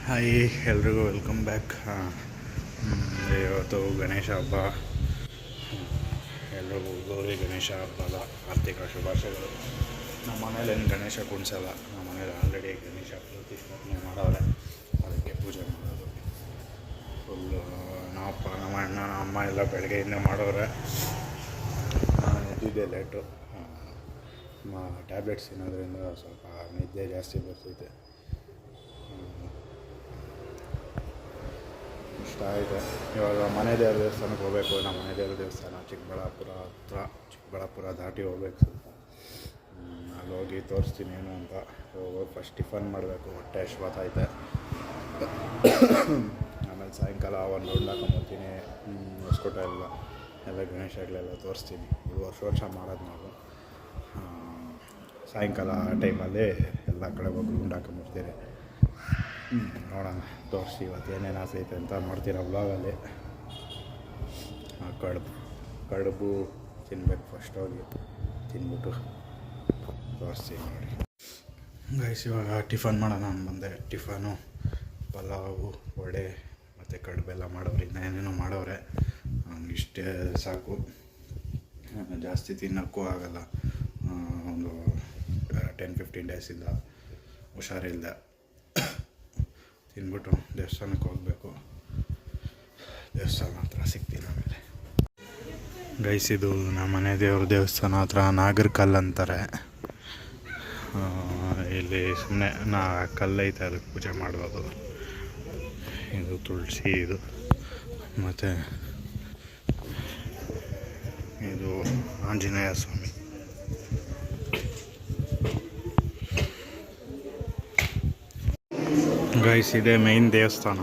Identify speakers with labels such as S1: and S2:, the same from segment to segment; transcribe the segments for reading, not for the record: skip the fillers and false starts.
S1: Hi ಎಲ್ರಿಗೂ welcome back. ಇವತ್ತು ಗಣೇಶ ಹಬ್ಬ. ಎಲ್ರಿಗೂ ಗೌರಿ ಗಣೇಶ ಹಬ್ಬದ ಆರ್ಥಿಕ ಶುಭಾಶಯಗಳು. ನಮ್ಮ ಮನೇಲಿ ಏನು ಗಣೇಶ ಕುಣಿಸಲ್ಲ. ನಮ್ಮ ಮನೇಲಿ ಆಲ್ರೆಡಿ ಗಣೇಶ ಪ್ರತಿಷ್ಠಾಪನೆ ಮಾಡೋರೆ, ಅದಕ್ಕೆ ಪೂಜೆ ಮಾಡೋದು. ಫುಲ್ಲು ನಾವಪ್ಪ, ನಮ್ಮ ಅಣ್ಣ, ನಮ್ಮ ಅಮ್ಮ ಎಲ್ಲ ಬೆಳಗ್ಗೆಯಿಂದ ಮಾಡೋರೆ. ನಾನು ಎದ್ದಿದ್ದೆ ಲೇಟು. ಟ್ಯಾಬ್ಲೆಟ್ಸ್ ತಿನ್ನೋದ್ರಿಂದ ಸ್ವಲ್ಪ ನಿದ್ದೆ ಜಾಸ್ತಿ ಬರ್ತೈತೆ. ಇಷ್ಟ ಆಯಿತು. ಇವಾಗ ಮನೆ ದೇವ್ರ ದೇವಸ್ಥಾನಕ್ಕೆ ಹೋಗಬೇಕು. ನಮ್ಮ ಮನೆ ದೇವ್ರ ದೇವಸ್ಥಾನ ಚಿಕ್ಕಬಳ್ಳಾಪುರ ದಾಟಿ ಹೋಗ್ಬೇಕು. ಸ್ವಲ್ಪ ಅಲ್ಲಿ ಹೋಗಿ ತೋರಿಸ್ತೀನಿ ಏನು ಅಂತ. ಹೋಗಿ ಫಸ್ಟ್ ಟಿಫನ್ ಮಾಡಬೇಕು, ಹೊಟ್ಟೆ ಅಶ್ವತ್ತೈತೆ. ಆಮೇಲೆ ಸಾಯಂಕಾಲ ಒಂದು ರೌಂಡ್ ಹಾಕೊಂಬರ್ತೀನಿ. ಹೊಸಕೋಟೆ ಎಲ್ಲ ಗಣೇಶಗಳೆಲ್ಲ ತೋರಿಸ್ತೀನಿ. ಇದು ವರ್ಷ ಮಾಡೋದು ನಾವು. ಸಾಯಂಕಾಲ ಟೈಮಲ್ಲಿ ಎಲ್ಲ ಕಡೆ ಹೋಗಿ ರೌಂಡ್ ಹಾಕೊಂಬರ್ತೀರಿ. ನೋಡೋಣ, ತೋರಿಸಿ ಇವತ್ತು ಏನೇನು ಆಸೈತೆ ಅಂತ ನೋಡ್ತೀರ ವ್ಲಾಗಲ್ಲಿ. ಕಡುಬು ತಿನ್ಬೇಕು. ಫಸ್ಟ್ ಹೋಗಿ ತಿನ್ಬಿಟ್ಟು ತೋರಿಸ್ತೀನಿ ನೋಡಿ ಗೈಸ್. ಇವಾಗ ಟಿಫನ್ ಮಾಡೋಣ ಅಂತ ಬಂದೆ. ಟಿಫನು ಪಲಾವು, ವಡೆ ಮತ್ತು ಕಡುಬೆಲ್ಲ ಮಾಡೋರು. ಇನ್ನೇನೇನೋ ಮಾಡೋರೆ. ಇಷ್ಟೇ ಸಾಕು, ಜಾಸ್ತಿ ತಿನ್ನೋಕ್ಕೂ ಆಗಲ್ಲ. ಒಂದು 10-15 ಡೇಸಿಂದ ಹುಷಾರಿಲ್ಲ. ತಿನ್ಬಿಟ್ಟು ದೇವಸ್ಥಾನಕ್ಕೆ ಹೋಗಬೇಕು. ದೇವಸ್ಥಾನ ಹತ್ರ ಸಿಗ್ತೀನಿ ಆಮೇಲೆ. ಗೈಸ್, ಇದು ನಮ್ಮ ಮನೆ ದೇವ್ರ ದೇವಸ್ಥಾನ ಹತ್ರ ನಾಗರಕಲ್ಲು ಅಂತಾರೆ. ಇಲ್ಲಿ ಸುಮ್ಮನೆ ಕಲ್ಲೈತೆ, ಅದಕ್ಕೆ ಪೂಜೆ ಮಾಡ್ಬೋದು. ಇದು ತುಳಸಿ, ಇದು ಮತ್ತು ಇದು ಆಂಜನೇಯ ಸ್ವಾಮಿ. ಗೈಸ್, ಇದೆ ಮೈನ್ ದೇವಸ್ಥಾನ.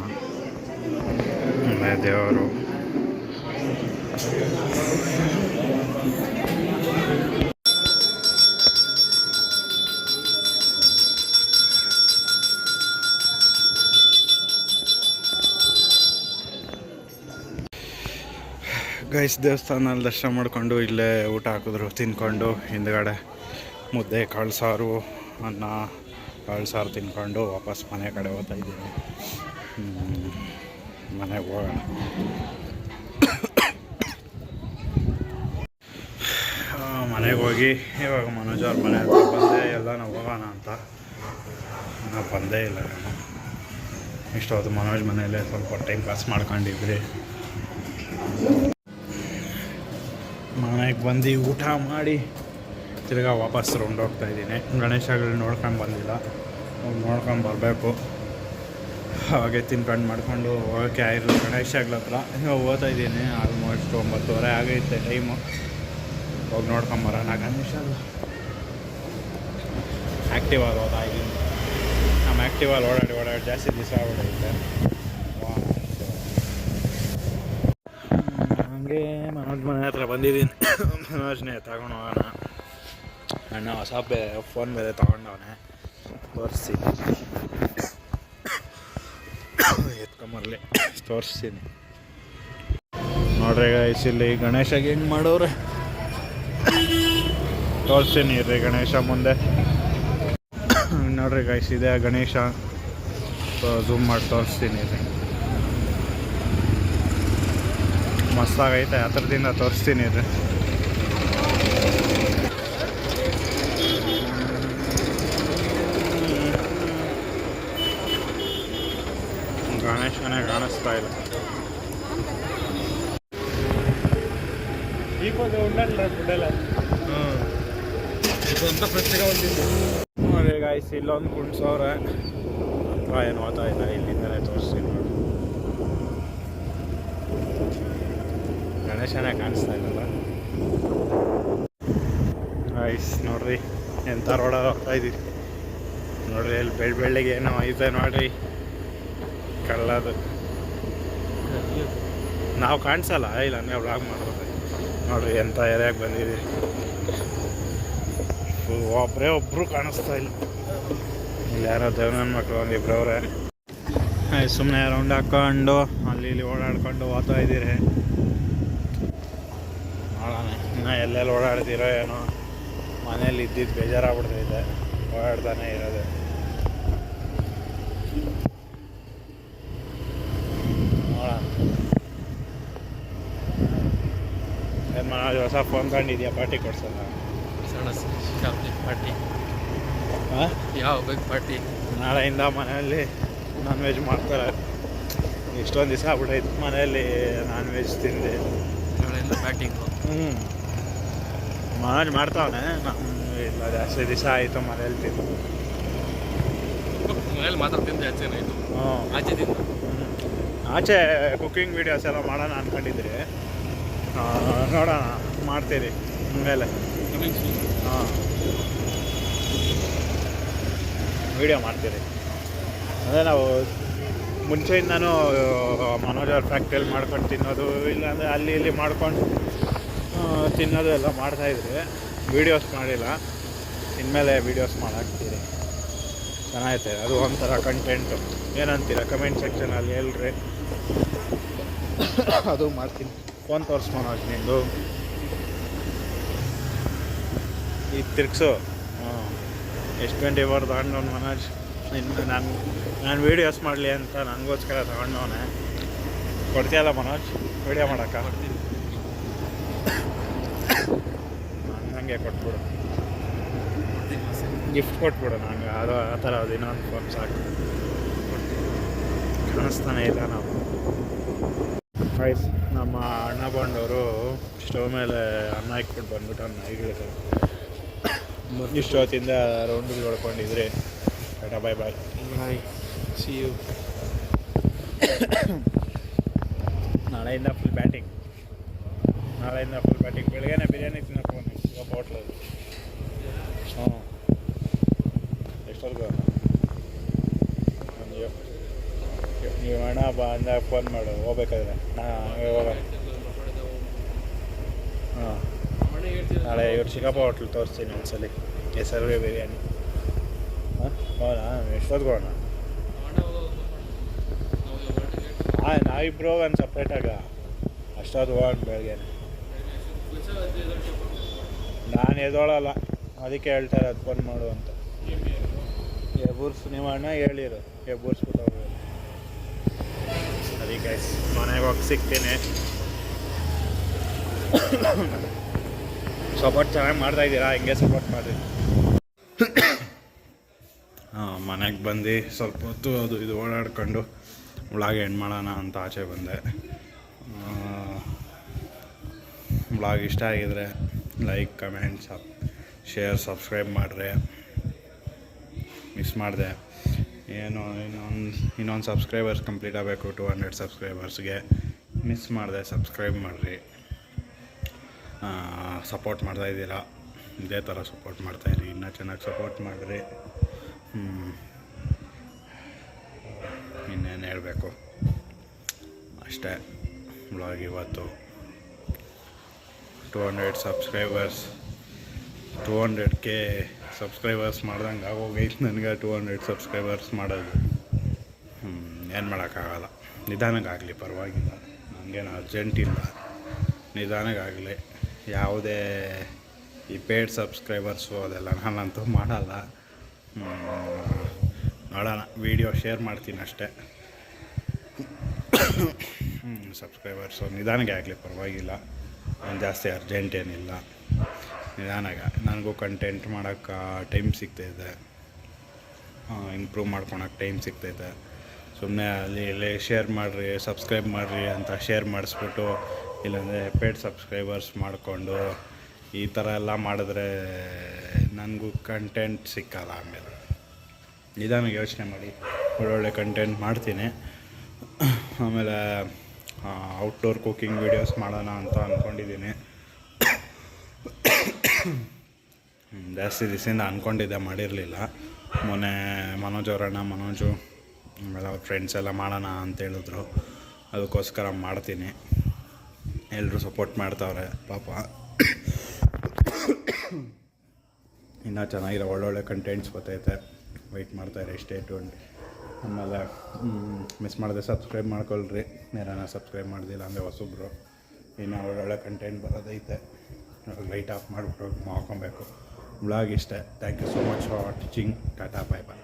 S1: ದೇವರು ಗೈಸ್, ದೇವಸ್ಥಾನದಲ್ಲಿ ದರ್ಶನ ಮಾಡಿಕೊಂಡು ಇಲ್ಲೇ ಊಟ ಹಾಕಿದ್ರು. ತಿನ್ಕೊಂಡು ಹಿಂದ್ಗಡೆ ಮುದ್ದೆ, ಕಾಳು ಸಾರು, ಅನ್ನ, ಕಾಳು ಸಾರು ತಿನ್ಕೊಂಡು ವಾಪಸ್ ಮನೆ ಕಡೆ ಹೋಗ್ತಾ ಇದ್ದೀನಿ. ಮನೆಗೆ ಹೋಗೋಣ. ಮನೆಗೆ ಹೋಗಿ ಇವಾಗ ಮನೋಜ್ ಅವ್ರ ಮನೆ ಹತ್ರ ಬಂದೆ. ಎಲ್ಲ ನಾವು ಹೋಗೋಣ ಅಂತ ನಾವು ಬಂದೇ ಇಲ್ಲ. ನಾನು ಇಷ್ಟೊತ್ತು ಮನೋಜ್ ಮನೆಯಲ್ಲೇ ಸ್ವಲ್ಪ ಟೈಮ್ ಪಾಸ್ ಮಾಡ್ಕೊಂಡಿದ್ರಿ. ಮನೆಗೆ ಬಂದು ಊಟ ಮಾಡಿ ತಿರ್ಗಾ ವಾಪಸ್ ರೌಂಡ್ ಹೋಗ್ತಾ ಇದ್ದೀನಿ. ಗಣೇಶಗಳು ನೋಡ್ಕೊಂಡು ಬಂದಿಲ್ಲ, ನೋಡ್ಕೊಂಡು ಬರಬೇಕು. ಹಾಗೆ ತಿನ್ಕೊಂಡು ಮಾಡ್ಕೊಂಡು ಹೋಗೋಕ್ಕೆ ಆಗಿರಲಿಲ್ಲ ಗಣೇಶಗಳ ಹತ್ರ. ಇವಾಗ ಹೋಗ್ತಾ ಇದ್ದೀನಿ. ಆಲ್ಮೋಸ್ಟ್ 9:30 ಆಗೈತೆ ಟೈಮು. ಹೋಗಿ ನೋಡ್ಕೊಂಬರೋಣ. ಗಣೇಶಗಳು ಆ್ಯಕ್ಟಿವಾಗಿ ಹೋಗ್ತಾ ಇದ್ದೀನಿ. ನಮ್ಮ ಆ್ಯಕ್ಟಿವಲ್ಲಿ ಓಡಾಡಿ ಜಾಸ್ತಿ ದಿವಸ ಓಡೈತೆ. ಹಾಗೆ ಮನೋಜ್ ಮನೆ ಹತ್ರ ಬಂದಿದ್ದೀನಿ. ಮನೋಜ್ನೇ ತಗೊಂಡು ಹೋಗೋಣ. ಅಣ್ಣ ಹೊಸ ಫೋನ್ ಬೇರೆ ತೊಗೊಂಡವನೆ, ತೋರಿಸ್ತೀನಿ. ಎತ್ಕೊಂಬರಲಿ, ತೋರಿಸ್ತೀನಿ ನೋಡ್ರಿ ಗೈಸ್. ಇಲ್ಲಿ ಗಣೇಶಗೆ ಹೆಂಗೆ ಮಾಡೋರೆ ತೋರಿಸ್ತೀನಿ ರೀ. ಗಣೇಶ ಮುಂದೆ ನೋಡ್ರಿ ಗೈಸ್, ಇದೆ ಗಣೇಶ. ಝೂಮ್ ಮಾಡಿ ತೋರಿಸ್ತೀನಿ ರೀ. ಮಸ್ತಾಗೈತೆ. ಹತ್ರದಿಂದ ತೋರಿಸ್ತೀನಿ ರೀ. ಗಣೇಶನೇ ಕಾಣಿಸ್ತಾ ಇಲ್ಲ. ನೋಡಿ ಗಾಯ್ಸ್, ಇಲ್ಲೊಂದು ಕುಣ್ಸೋರೆ. ಹತ್ರ ಏನು ಓದ್ತಾ ಇಲ್ಲ, ಇಲ್ಲಿಂದಲೇ ತೋರಿಸ್ತೀನಿ ನೋಡಿ. ಗಣೇಶನೇ ಕಾಣಿಸ್ತಾ ಇಲ್ಲಲ್ಲ ಗಾಯ್ಸ್. ನೋಡ್ರಿ ಎಂಥ ರೋಡಲ್ಲಿ ಹೋಗ್ತಾ ಇದ್ದೀರಿ ನೋಡ್ರಿ. ಅಲ್ಲಿ ಬೆಳ್ಳಿಗೆ ಏನೋ ಐತೆ ನೋಡ್ರಿ, ಕಳ್ಳದು. ನಾವು ಕಾಣಿಸಲ್ಲ, ಇಲ್ಲ ನೀವು ವ್ಲಾಗ್ ಮಾಡ್ಬೋದು ನೋಡ್ರಿ. ಎಂಥ ಏರಿಯಾಗೆ ಬಂದಿದ್ದೀರಿ. ಒಬ್ಬರು ಕಾಣಿಸ್ತಾ ಇಲ್ಲ. ಇಲ್ಲಿ ಯಾರೋ ದೇವನ ಮಕ್ಕಳು ಒಂದಿಬ್ರವ್ರೆ. ಸುಮ್ಮನೆ ರೌಂಡ್ ಹಾಕ್ಕೊಂಡು ಅಲ್ಲಿ ಇಲ್ಲಿ ಓಡಾಡ್ಕೊಂಡು ಹೋಗ್ತಾ ಇದ್ದೀರಿ. ನೋಡೋಣ ಇನ್ನು ಎಲ್ಲೆಲ್ಲಿ ಓಡಾಡ್ತೀರೋ ಏನೋ. ಮನೇಲಿ ಇದ್ದಿದ್ದು ಬೇಜಾರಾಗ್ಬಿಡ್ತೈತೆ, ಓಡಾಡ್ತಾನೆ ಇರೋದೆ. ಹೊಸ ಫೋನ್ ತಗೊಂಡಿದ್ಯಾ, ಪಾರ್ಟಿ ಕೊಡ್ಸಲ್ಲ?
S2: ಪಾರ್ಟಿ
S1: ಹಾಂ,
S2: ಯಾವ ಬೇಕು ಪಾರ್ಟಿ?
S1: ನಾಳೆಯಿಂದ ಮನೆಯಲ್ಲಿ ನಾನ್ ವೆಜ್ ಮಾಡ್ತಾರೆ. ಇಷ್ಟೊಂದು ದಿವಸ ಆಗ್ಬಿಟ್ಟೈತೆ ಮನೆಯಲ್ಲಿ ನಾನ್ ವೆಜ್ ತಿಂದು.
S2: ನಾಳೆಯಿಂದ ಬ್ಯಾಟಿಂಗು.
S1: ಮನೋಜ್ ಮಾಡ್ತಾವನೆ, ನಾನು ಇಲ್ಲ ಜಾಸ್ತಿ ದಿವಸ ಆಯಿತು ಮನೇಲಿ ತಿಂದು.
S2: ಮನೇಲಿ ಮಾತ್ರ ತಿಂದು ಜಾಸ್ತಿ ಆಯಿತು. ಆಚೆ ತಿಂದು
S1: ಆಚೆ ಕುಕ್ಕಿಂಗ್ ವೀಡಿಯೋಸ್ ಎಲ್ಲ ಮಾಡೋಣ ಅಂದ್ಕೊಂಡಿದ್ರಿ. ನೋಡೋಣ, ಮಾಡ್ತೀರಿ ಮೇಲೆ. ಹಾಂ, ವೀಡಿಯೋ ಮಾಡ್ತೀರಿ. ಅದೇ ನಾವು ಮುಂಚೆಯಿಂದನೂ ಮನೋಜ್ ಅವ್ರ ಫ್ಯಾಕ್ಟ್ರಿಯಲ್ಲಿ ಮಾಡ್ಕೊಂಡು ತಿನ್ನೋದು, ಇಲ್ಲಾಂದರೆ ಅಲ್ಲಿ ಇಲ್ಲಿ ಮಾಡ್ಕೊಂಡು ತಿನ್ನೋದು ಎಲ್ಲ ಮಾಡ್ತಾಯಿದ್ರಿ. ವೀಡಿಯೋಸ್ ಮಾಡಿಲ್ಲ, ಇನ್ಮೇಲೆ ವೀಡಿಯೋಸ್ ಮಾಡಾಕ್ತೀರಿ. ಚೆನ್ನಾಗೈತೆ, ಅದು ಒಂಥರ ಕಂಟೆಂಟು. ಏನಂತೀರ ಕಮೆಂಟ್ ಸೆಕ್ಷನಲ್ಲಿ ಹೇಳ್ರಿ, ಅದು ಮಾಡ್ತೀನಿ. ಫೋನ್ ತೋರಿಸ್ ಮನೋಜ್ ನಿಂದು, ಈ ತಿರ್ಗ್ಸು. ಎಷ್ಟು ಗಂಟೆ ಬರ್ ತಗೊಂಡವ್ನು ಮನೋಜ್. ಇನ್ನು ನಾನು ವೀಡಿಯೋಸ್ ಮಾಡಲಿ ಅಂತ ನನಗೋಸ್ಕರ ತಗೊಂಡವನೆ. ಕೊಡ್ತೀಯಲ್ಲ ಮನೋಜ್ ವೀಡಿಯೋ ಮಾಡೋಕ್ಕ? ನನಗೆ ಕೊಟ್ಬಿಡು, ಗಿಫ್ಟ್ ಕೊಟ್ಬಿಡು ನಂಗೆ. ಅದು ಆ ಥರ ಅದು ಇನ್ನೊಂದು ಫೋನ್ ಸಾಕು. ಕಾಣಿಸ್ತಾನೆ ಇಲ್ಲ ನಾವು. ಗೈಸ್, ನಮ್ಮ ಅಣ್ಣ ಬಂದವರು ಸ್ಟವ್ ಮೇಲೆ ಅನ್ನ ಇಟ್ಬಿಟ್ಟು ಬಂದ್ಬಿಟ್ಟು ಅನ್ನ ಇಡ್ಲಿಕ್ಕೆ ಇಷ್ಟು ಹೊತ್ತಿಂದ ರೌಂಡಿಗೆ ಹೊಡ್ಕೊಂಡಿದ್ರಿ. Tata, bye bye.
S2: Bye, C you.
S1: ನಾಳೆಯಿಂದ ಫುಲ್ ಬ್ಯಾಟಿಂಗ್. ಬೆಳಗ್ಗೆನೇ ಬಿರಿಯಾನಿ ತಿನ್ನಕ್ಕೆ ಹೋಗಿ ಒಬ್ಬ ಹೋಟ್ಲಲ್ಲಿ. ಹ್ಞೂ, ಎಷ್ಟೊತ್ತಿಗೆ ನೀವು ಅಣ್ಣ ಬಾ ಅಂದಾಗ ಫೋನ್ ಮಾಡು, ಹೋಗ್ಬೇಕಾದ್ರೆ. ಹಾಂ, ನಾಳೆ ಇವ್ರು ಚಿಕ್ಕಪ್ಪ ಹೋಟ್ಲ್ ತೋರಿಸ್ತೀನಿ ಒಂದ್ಸಲಿ. ಹೆಸರುವೆ ಬಿರಿಯಾನಿ. ಹಾಂ, ಹೌದಾ? ಎಷ್ಟೊತ್ತಿಗೆ ಹೋಗೋಣ? ಹಾಂ, ನಾವಿಬ್ರು ಒಂದು ಸಪ್ರೇಟಾಗ ಅಷ್ಟೊತ್ತು ಹೋಗೋಣ ಬೆಳಗ್ಗೆ. ನಾನು ಎದೋಳಲ್ಲ, ಅದಕ್ಕೆ ಹೇಳ್ತಾ ಇರೋದು ಫೋನ್ ಮಾಡು ಅಂತ. ಎಬ್ಬರ್ಸು, ನೀವು ಅಣ್ಣ ಹೇಳಿರು, ಎಬ್ಬರ್ಸ್ಬಿಟ್ಟು ಹೋಗ್ಬೇಕು. ಅದಕ್ಕೆ ಮನೆಗೆ ಹೋಗಿ ಸಿಗ್ತೀನಿ. ಸಪೋರ್ಟ್ ಚೆನ್ನಾಗಿ ಮಾಡ್ತಾಯಿದ್ದೀರಾ, ಹಿಂಗೆ ಸಪೋರ್ಟ್ ಮಾಡಿರಿ. ಹಾಂ, ಮನೆಗೆ ಬಂದು ಸ್ವಲ್ಪ ಹೊತ್ತು ಅದು ಇದು ಓಡಾಡ್ಕೊಂಡು ವ್ಲಾಗ್ ಎಂಡ್ ಮಾಡೋಣ ಅಂತ ಆಚೆ ಬಂದೆ. ವ್ಲಾಗ್ ಇಷ್ಟ ಆಗಿದರೆ ಲೈಕ್, ಕಮೆಂಟ್, ಶೇರ್, ಸಬ್ಸ್ಕ್ರೈಬ್ ಮಾಡಿರಿ. ಮಿಸ್ ಮಾಡಿದೆ, ಏನು ಇನ್ನೊಂದು ಸಬ್ಸ್ಕ್ರೈಬರ್ಸ್ ಕಂಪ್ಲೀಟ್ ಆಗಬೇಕು 200 ಸಬ್ಸ್ಕ್ರೈಬರ್ಸ್ಗೆ. ಮಿಸ್ ಮಾಡಿದೆ, ಸಬ್ಸ್ಕ್ರೈಬ್ ಮಾಡಿರಿ. ಸಪೋರ್ಟ್ ಮಾಡ್ತಾಯಿದ್ದೀರಾ, ಇದೇ ಥರ ಸಪೋರ್ಟ್ ಮಾಡ್ತಾಯಿರಿ, ಇನ್ನೂ ಚೆನ್ನಾಗಿ ಸಪೋರ್ಟ್ ಮಾಡಿರಿ. ಇನ್ನೇನು ಹೇಳಬೇಕು, ಅಷ್ಟೇ. ವ್ಲಾಗ್ ಇವತ್ತು 200 ಸಬ್ಸ್ಕ್ರೈಬರ್ಸ್, 200K ಸಬ್ಸ್ಕ್ರೈಬರ್ಸ್ ಮಾಡ್ದಂಗೆ ಆಗೋಗೈತೆ ನನಗೆ. 200 ಸಬ್ಸ್ಕ್ರೈಬರ್ಸ್ ಮಾಡೋದು ಏನು ಮಾಡೋಕ್ಕಾಗಲ್ಲ. ನಿಧಾನಕ್ಕಾಗಲಿ, ಪರವಾಗಿಲ್ಲ, ನನಗೇನು ಅರ್ಜೆಂಟ್ ಇಲ್ಲ. ನಿಧಾನಕ್ಕಾಗಲಿ. ಯಾವುದೇ ಈ ಪೇಯ್ಡ್ ಸಬ್ಸ್ಕ್ರೈಬರ್ಸು ಅದೆಲ್ಲ ನಾನಂತೂ ಮಾಡಲ್ಲ. ನೋಡೋಣ, ವೀಡಿಯೋ ಶೇರ್ ಮಾಡ್ತೀನಿ ಅಷ್ಟೇ. ಸಬ್ಸ್ಕ್ರೈಬರ್ಸು ನಿಧಾನಕ್ಕೆ ಆಗಲಿ, ಪರವಾಗಿಲ್ಲ, ಜಾಸ್ತಿ ಅರ್ಜೆಂಟ್ ಏನಿಲ್ಲ. ನಿಧಾನಾಗ ನನಗೂ ಕಂಟೆಂಟ್ ಮಾಡೋಕ್ಕೆ ಟೈಮ್ ಸಿಗ್ತಾಯಿದೆ, ಇಂಪ್ರೂವ್ ಮಾಡ್ಕೊಳಕ್ಕೆ ಟೈಮ್ ಸಿಗ್ತೈತೆ. ಸುಮ್ಮನೆ ಅಲ್ಲಿ ಇಲ್ಲಿ ಶೇರ್ ಮಾಡಿರಿ, ಸಬ್ಸ್ಕ್ರೈಬ್ ಮಾಡಿರಿ ಅಂತ ಶೇರ್ ಮಾಡಿಸ್ಬಿಟ್ಟು, ಇಲ್ಲಾಂದರೆ ಪೇಯ್ಡ್ ಸಬ್ಸ್ಕ್ರೈಬರ್ಸ್ ಮಾಡಿಕೊಂಡು ಈ ಥರ ಎಲ್ಲ ಮಾಡಿದ್ರೆ ನನಗೂ ಕಂಟೆಂಟ್ ಸಿಕ್ಕಲ್ಲ. ಆಮೇಲೆ ನಿಧಾನಕ್ಕೆ ಯೋಚನೆ ಮಾಡಿ ಒಳ್ಳೊಳ್ಳೆ ಕಂಟೆಂಟ್ ಮಾಡ್ತೀನಿ. ಆಮೇಲೆ ಔಟ್ಡೋರ್ ಕುಕ್ಕಿಂಗ್ ವೀಡಿಯೋಸ್ ಮಾಡೋಣ ಅಂತ ಅಂದ್ಕೊಂಡಿದ್ದೀನಿ. ಜಾಸ್ತಿ ದಿವಸದಿಂದ ಅಂದ್ಕೊಂಡಿದ್ದೆ, ಮಾಡಿರಲಿಲ್ಲ. ಮೊನ್ನೆ ಮನೋಜು ಆಮೇಲೆ ಅವ್ರ ಫ್ರೆಂಡ್ಸ್ ಎಲ್ಲ ಮಾಡೋಣ ಅಂತ ಹೇಳಿದ್ರು. ಅದಕ್ಕೋಸ್ಕರ ಮಾಡ್ತೀನಿ. ಎಲ್ಲರೂ ಸಪೋರ್ಟ್ ಮಾಡ್ತಾವ್ರೆ ಪಾಪ. ಇನ್ನೂ ಚೆನ್ನಾಗಿರೋ ಒಳ್ಳೊಳ್ಳೆ ಕಂಟೆಂಟ್ಸ್ ಬರ್ತೈತೆ, ವೆಯ್ಟ್ ಮಾಡ್ತಾಯಿರಿ, ಸ್ಟೇ ಟ್ಯೂನ್ಡ್. ಆಮೇಲೆ ಮಿಸ್ ಮಾಡಿದೆ ಸಬ್ಸ್ಕ್ರೈಬ್ ಮಾಡ್ಕೊಳ್ರಿ. ಯಾರನ್ನ ಸಬ್ಸ್ಕ್ರೈಬ್ ಮಾಡ್ದಿಲ್ಲ ಅಂದರೆ ಹೊಸಬ್ರು, ಇನ್ನೂ ಒಳ್ಳೊಳ್ಳೆ ಕಂಟೆಂಟ್ ಬರೋದೈತೆ. ಲೈಟ್ ಆಫ್ ಮಾಡಿಬಿಟ್ಟು ಮಾಡ್ಕೊಬೇಕು. ವ್ಲಾಗ್ ಇಷ್ಟ. Thank you so much for watching. Tata, bye bye.